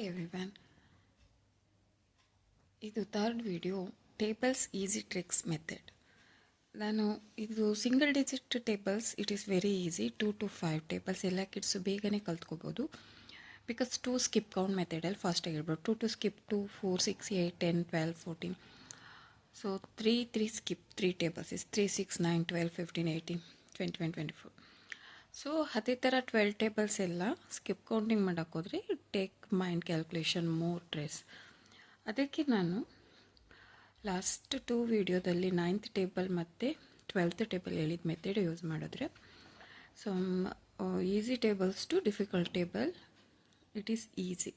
Hi everyone. ಇದು third video tables easy tricks method. ನಾನು ಇದು single digit tables it is very easy. 2 to 5 tables ಎಲ್ಲ kids ಬೇಗನೆ ಕಲ್ತ್ಕೋಬೋದು. Because 2 skip count ಮೆಥಡಲ್ಲಿ ಫಾಸ್ಟಾಗಿ ಹೇಳ್ಬೋದು. 2 to skip 2, 4, 6, 8, 10, 12, 14. So 3 skip 3 tables is 3, 6, 9, 12, 15, 18, 21, 24. So ಅದೇ ಥರ 12 tables ಎಲ್ಲ ಸ್ಕಿಪ್ ಕೌಂಟಿಂಗ್ ಮಾಡೋಕ್ಕೋದ್ರೆ take mind calculation more stress. ಅದಕ್ಕೆ ನಾನು ಲಾಸ್ಟ್ 2 ವಿಡಿಯೋದಲ್ಲಿ 9th ಟೇಬಲ್ ಮತ್ತು 12th ಟೇಬಲ್ ಹೇಳಿದ ಮೆಥಡ್ ಯೂಸ್ ಮಾಡಿದ್ರೆ so easy tables to difficult table it is easy.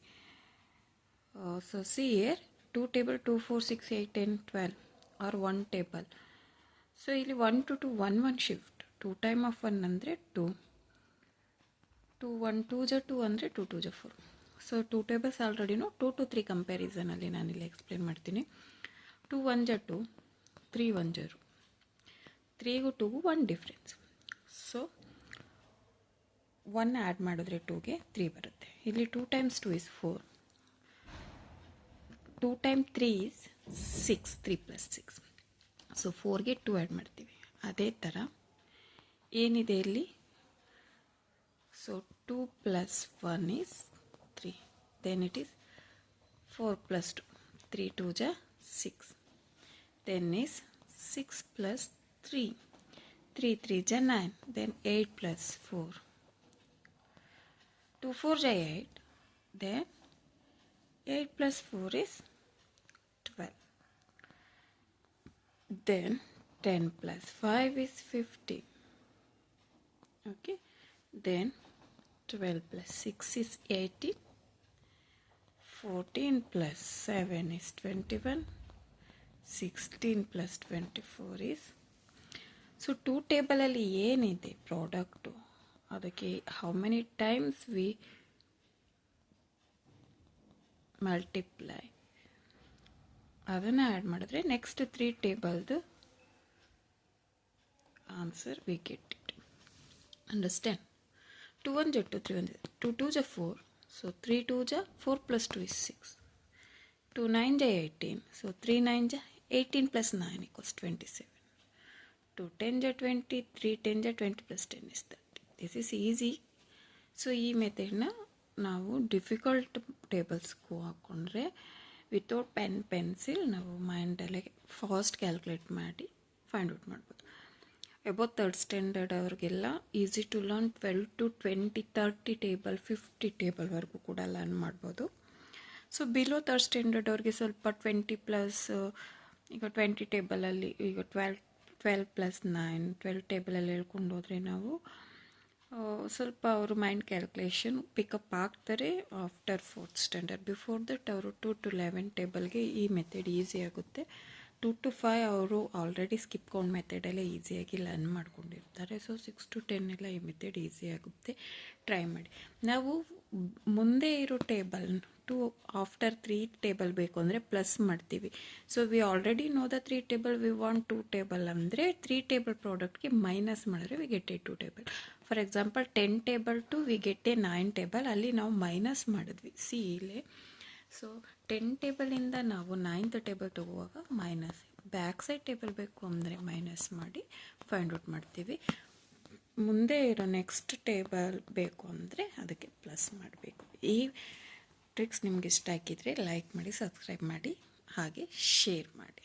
So see here 2 table 2, 4, 6, 8, 10, 12 are 1 table. So ಇಲ್ಲಿ 1 to 2 1 shift 2 time of 1 ಅಂದರೆ 2, 1 2 ಜ 2 ಅಂದರೆ 2 2 ಜ 4. ಸೊ 2 ಟೇಬಲ್ಸ್ ಆಲ್ರೆಡಿನೂ 2 to 3 ಕಂಪ್ಯಾರಿಸನಲ್ಲಿ ನಾನಿಲ್ಲಿ ಎಕ್ಸ್ಪ್ಲೇನ್ ಮಾಡ್ತೀನಿ. 2 1 ಜ 2, 3 1 ಜ 2, 3ಗೂ 2ಗೂ 1 ಡಿಫ್ರೆನ್ಸ್. ಸೊ 1 ಆ್ಯಡ್ ಮಾಡಿದ್ರೆ 2ಗೆ 3 ಬರುತ್ತೆ. ಇಲ್ಲಿ 2 times 2 is 4, 2 times 3 is 6, 3 plus 6. So 4ಗೆ 2 add ಮಾಡ್ತೀವಿ. ಅದೇ ಥರ ಏನಿದೆ ಇಲ್ಲಿ, so 2 plus 1 is 3, then it is 4 plus 2, 3 2 ja 6, then is 6 plus 3, 3 3 ja 9, then 8 plus 4, 2 4 ja 8, then 8 plus 4 is 12, then 10 plus 5 is 15. Okay, then 12 plus 6 is 18, 14 plus 7 is 21, 16 plus 24 is. So 2 ಟೇಬಲಲ್ಲಿ ಏನಿದೆ product ಅದಕ್ಕೆ how many times we multiply ಅದನ್ನು add ಮಾಡಿದ್ರೆ next 3 ಟೇಬಲ್ದು answer we get it. Understand? 2 1 ja 2, 3 1 ja 2, 2 ja 4, so 3 2 ja 4 plus 2 is 6, 2 9 ja 18, so 3 9 ja 18 plus 9 equals 27, 2 10 ja 20, 3 10 ja 20 plus 10 is 30. This is easy. So ಈ ಮೆಥಡ್ನ ನಾವು difficult ಟೇಬಲ್ಸ್ಗೂ ಹಾಕ್ಕೊಂಡ್ರೆ without pencil ನಾವು ಮೈಂಡಲ್ಲೇ ಫಾಸ್ಟ್ ಕ್ಯಾಲ್ಕುಲೇಟ್ ಮಾಡಿ find out ಮಾಡ್ಬೋದು. Above 3rd standard ಅವ್ರಿಗೆಲ್ಲ easy to learn. 12 to 20, 30 table 50 ಟೇಬಲ್ವರೆಗೂ ಕೂಡ ಲರ್ನ್ ಮಾಡ್ಬೋದು. ಸೊ ಬಿಲೋ 3rd ಸ್ಟ್ಯಾಂಡರ್ಡ್ ಅವ್ರಿಗೆ ಸ್ವಲ್ಪ 20 ಪ್ಲಸ್, ಈಗ 20 ಟೇಬಲಲ್ಲಿ ಈಗ 12 plus 9 12 ಟೇಬಲಲ್ಲಿ ಹೇಳ್ಕೊಂಡು ಹೋದರೆ ನಾವು ಸ್ವಲ್ಪ ಅವರು ಮೈಂಡ್ ಕ್ಯಾಲ್ಕುಲೇಷನ್ ಪಿಕಪ್ ಆಗ್ತಾರೆ after 4th standard. Before that ಅವರು 2 to 11 ಟೇಬಲ್ಗೆ ಈ ಮೆಥಡ್ ಈಸಿ ಆಗುತ್ತೆ. 2 to 5 ಅವರು ಆಲ್ರೆಡಿ ಸ್ಕಿಪ್ ಕೌಂಟ್ ಮೆಥಡಲ್ಲೇ ಈಸಿಯಾಗಿ ಲರ್ನ್ ಮಾಡ್ಕೊಂಡಿರ್ತಾರೆ. ಸೊ 6 to 10 ಎಲ್ಲ ಈ ಮೆಥಡ್ ಈಸಿ ಆಗುತ್ತೆ, ಟ್ರೈ ಮಾಡಿ. ನಾವು ಮುಂದೆ ಇರೋ ಟೇಬಲ್ ಆಫ್ಟರ್ 3 ಟೇಬಲ್ ಬೇಕು ಅಂದರೆ ಪ್ಲಸ್ ಮಾಡ್ತೀವಿ. So we already know the 3 table, we want 2 table ಅಂದರೆ 3 ಟೇಬಲ್ ಪ್ರಾಡಕ್ಟ್ಗೆ ಮೈನಸ್ ಮಾಡಿದ್ರೆ we get a 2 table. For example 10 table to we get a 9 table, ಅಲ್ಲಿ ನಾವು ಮೈನಸ್ ಮಾಡಿದ್ವಿ. ಸಿ ಇಲ್ಲೇ ಸೊ 10 ಟೇಬಲಿಂದ ನಾವು 9th ಟೇಬಲ್ ತಗೋವಾಗ ಮೈನಸ್, ಬ್ಯಾಕ್ ಸೈಡ್ ಟೇಬಲ್ ಬೇಕು ಅಂದರೆ ಮೈನಸ್ ಮಾಡಿ ಫೈಂಡ್ ಔಟ್ ಮಾಡ್ತೀವಿ. ಮುಂದೆ ಇರೋ ನೆಕ್ಸ್ಟ್ ಟೇಬಲ್ ಬೇಕು ಅಂದರೆ ಅದಕ್ಕೆ ಪ್ಲಸ್ ಮಾಡಬೇಕು. ಈ ಟ್ರಿಕ್ಸ್ ನಿಮ್ಗೆ ಇಷ್ಟ ಆಗಿದ್ದರೆ ಲೈಕ್ ಮಾಡಿ, ಸಬ್ಸ್ಕ್ರೈಬ್ ಮಾಡಿ, ಹಾಗೆ ಶೇರ್ ಮಾಡಿ.